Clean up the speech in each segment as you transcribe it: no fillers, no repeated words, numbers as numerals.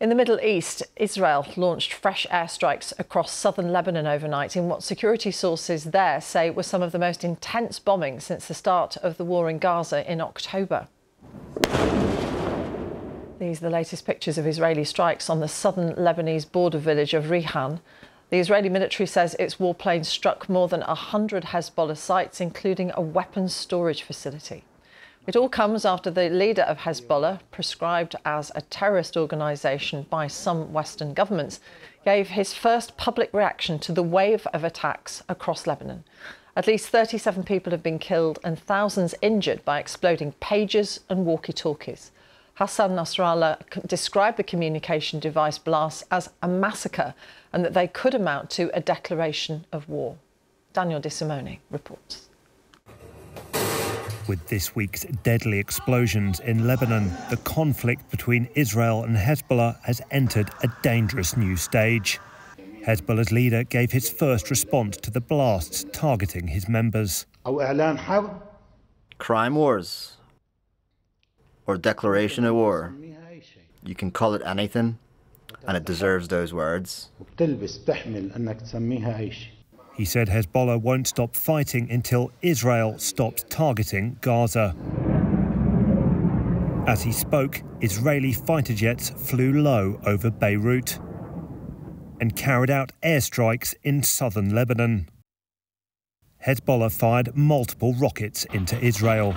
In the Middle East, Israel launched fresh airstrikes across southern Lebanon overnight in what security sources there say were some of the most intense bombing since the start of the war in Gaza in October. These are the latest pictures of Israeli strikes on the southern Lebanese border village of Rihan. The Israeli military says its warplanes struck more than 100 Hezbollah sites, including a weapons storage facility. It all comes after the leader of Hezbollah, prescribed as a terrorist organisation by some Western governments, gave his first public reaction to the wave of attacks across Lebanon. At least 37 people have been killed and thousands injured by exploding pagers and walkie-talkies. Hassan Nasrallah described the communication device blasts as a massacre and that they could amount to a declaration of war. Daniel De Simone reports. With this week's deadly explosions in Lebanon, the conflict between Israel and Hezbollah has entered a dangerous new stage. Hezbollah's leader gave his first response to the blasts targeting his members. Crime wars or declaration of war. You can call it anything, and it deserves those words. He said Hezbollah won't stop fighting until Israel stops targeting Gaza. As he spoke, Israeli fighter jets flew low over Beirut and carried out airstrikes in southern Lebanon. Hezbollah fired multiple rockets into Israel.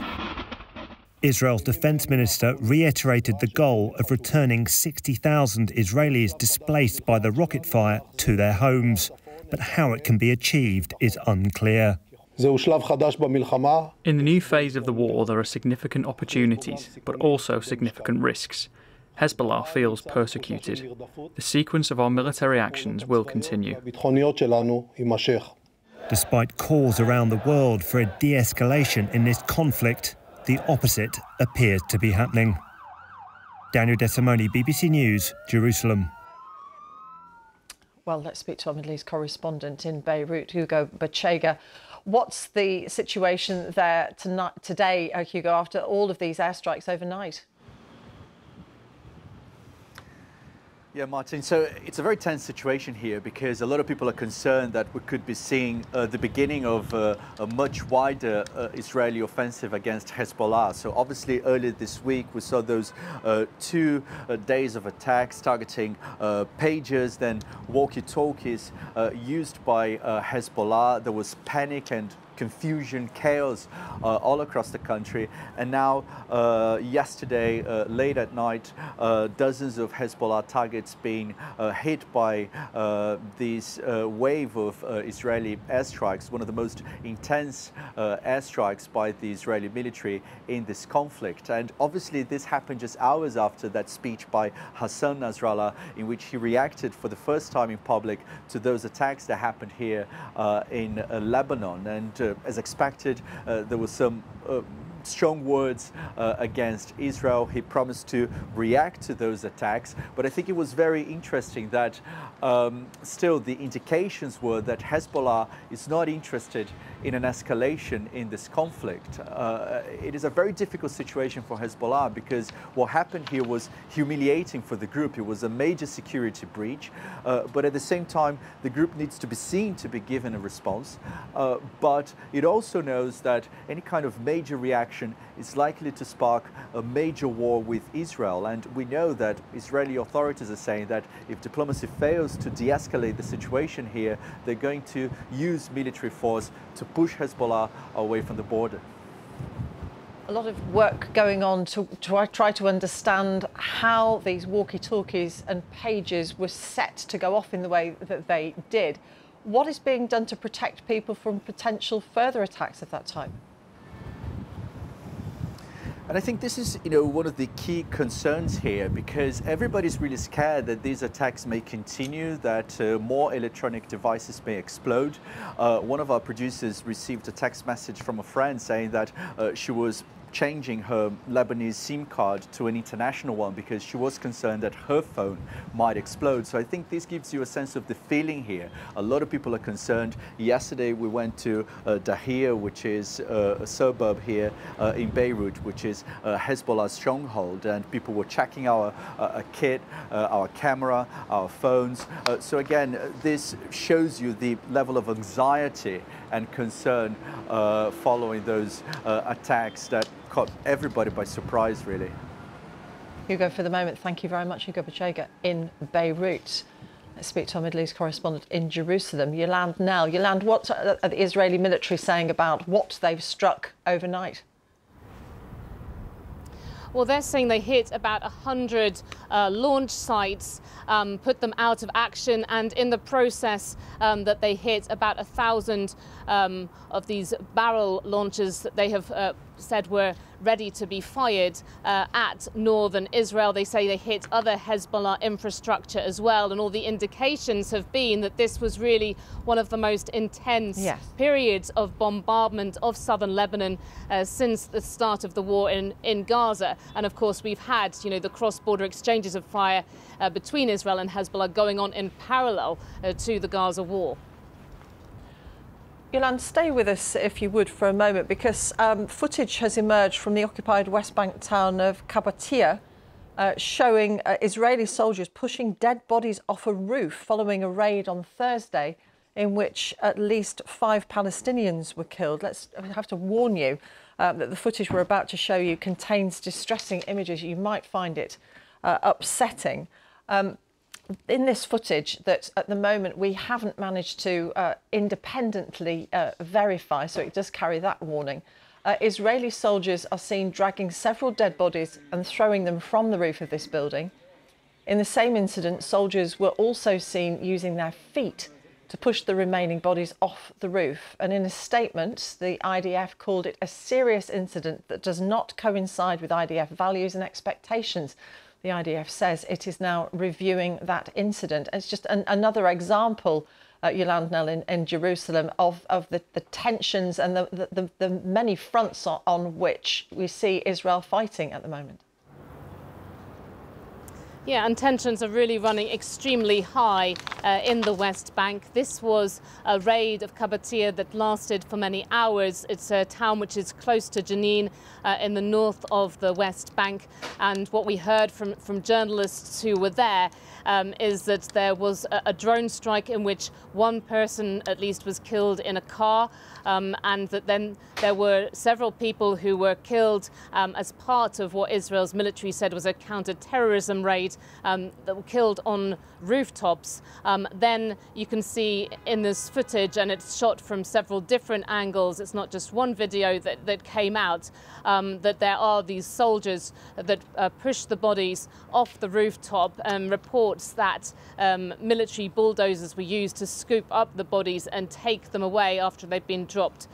Israel's Defence Minister reiterated the goal of returning 60,000 Israelis displaced by the rocket fire to their homes. But how it can be achieved is unclear. In the new phase of the war, there are significant opportunities, but also significant risks. Hezbollah feels persecuted. The sequence of our military actions will continue. Despite calls around the world for a de-escalation in this conflict, the opposite appears to be happening. Daniel De Simone, BBC News, Jerusalem. Well, let's speak to our Middle East correspondent in Beirut, Hugo Bachega. What's the situation there today, Hugo, after all of these airstrikes overnight? Yeah, Martin, so it's a very tense situation here because a lot of people are concerned that we could be seeing the beginning of a much wider Israeli offensive against Hezbollah. So obviously earlier this week we saw those 2 days of attacks targeting pagers, then walkie-talkies used by Hezbollah. There was panic and confusion, chaos all across the country. And now, yesterday, late at night, dozens of Hezbollah targets being hit by this wave of Israeli airstrikes, one of the most intense airstrikes by the Israeli military in this conflict. And obviously this happened just hours after that speech by Hassan Nasrallah, in which he reacted for the first time in public to those attacks that happened here in Lebanon. And as expected, there was some strong words against Israel. He promised to react to those attacks, but I think it was very interesting that still the indications were that Hezbollah is not interested in an escalation in this conflict. It is a very difficult situation for Hezbollah because what happened here was humiliating for the group. It was a major security breach, but at the same time the group needs to be seen to be given a response, but it also knows that any kind of major reaction is likely to spark a major war with Israel. And we know that Israeli authorities are saying that if diplomacy fails to de-escalate the situation here, they're going to use military force to push Hezbollah away from the border. A lot of work going on to try to understand how these walkie-talkies and pagers were set to go off in the way that they did. What is being done to protect people from potential further attacks of that type? And I think this is, one of the key concerns here, because everybody's really scared that these attacks may continue, that more electronic devices may explode. One of our producers received a text message from a friend saying that she was changing her Lebanese SIM card to an international one because she was concerned that her phone might explode. So I think this gives you a sense of the feeling here. A lot of people are concerned. Yesterday we went to Dahir, which is a suburb here in Beirut, which is Hezbollah's stronghold, and people were checking our kit, our camera, our phones. So again, this shows you the level of anxiety and concern following those attacks that caught everybody by surprise, really. Hugo, for the moment, thank you very much. Hugo Bachega in Beirut. Let's speak to our Middle East correspondent in Jerusalem, Yoland Nell. Yoland, what are the Israeli military saying about what they've struck overnight? Well, they're saying they hit about 100 launch sites, put them out of action, and in the process that they hit about 1,000 of these barrel launchers that they have said were ready to be fired at northern Israel. They say they hit other Hezbollah infrastructure as well, and all the indications have been that this was really one of the most intense periods of bombardment of southern Lebanon since the start of the war in Gaza. And of course we've had, you know, the cross-border exchanges of fire between Israel and Hezbollah going on in parallel to the Gaza war. Yoland, stay with us if you would for a moment, because footage has emerged from the occupied West Bank town of Qabatia showing Israeli soldiers pushing dead bodies off a roof following a raid on Thursday in which at least 5 Palestinians were killed. I have to warn you that the footage we're about to show you contains distressing images. You might find it upsetting. In this footage that at the moment we haven't managed to independently verify, so it does carry that warning, Israeli soldiers are seen dragging several dead bodies and throwing them from the roof of this building. In the same incident, soldiers were also seen using their feet to push the remaining bodies off the roof. And in a statement, the IDF called it a serious incident that does not coincide with IDF values and expectations. The IDF says it is now reviewing that incident. It's just another example, Yoland Nell, in Jerusalem of the tensions and the many fronts on which we see Israel fighting at the moment. Yeah, and tensions are really running extremely high in the West Bank. This was a raid of Qabatia that lasted for many hours. It's a town which is close to Jenin in the north of the West Bank. And what we heard from journalists who were there is that there was a drone strike in which one person at least was killed in a car, and that then there were several people who were killed as part of what Israel's military said was a counter-terrorism raid that were killed on rooftops. Then you can see in this footage, and it's shot from several different angles, it's not just one video that came out, that there are these soldiers that push the bodies off the rooftop, and reports that military bulldozers were used to scoop up the bodies and take them away after they've been dropped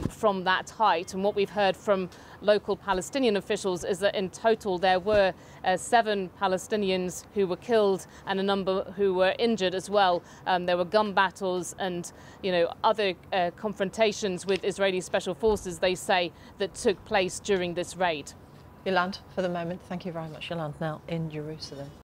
from that height. And what we've heard from local Palestinian officials is that in total there were 7 Palestinians who were killed and a number who were injured as well. There were gun battles and, you know, other confrontations with Israeli special forces, they say, that took place during this raid. Yoland, for the moment, thank you very much. Yoland Nell in Jerusalem.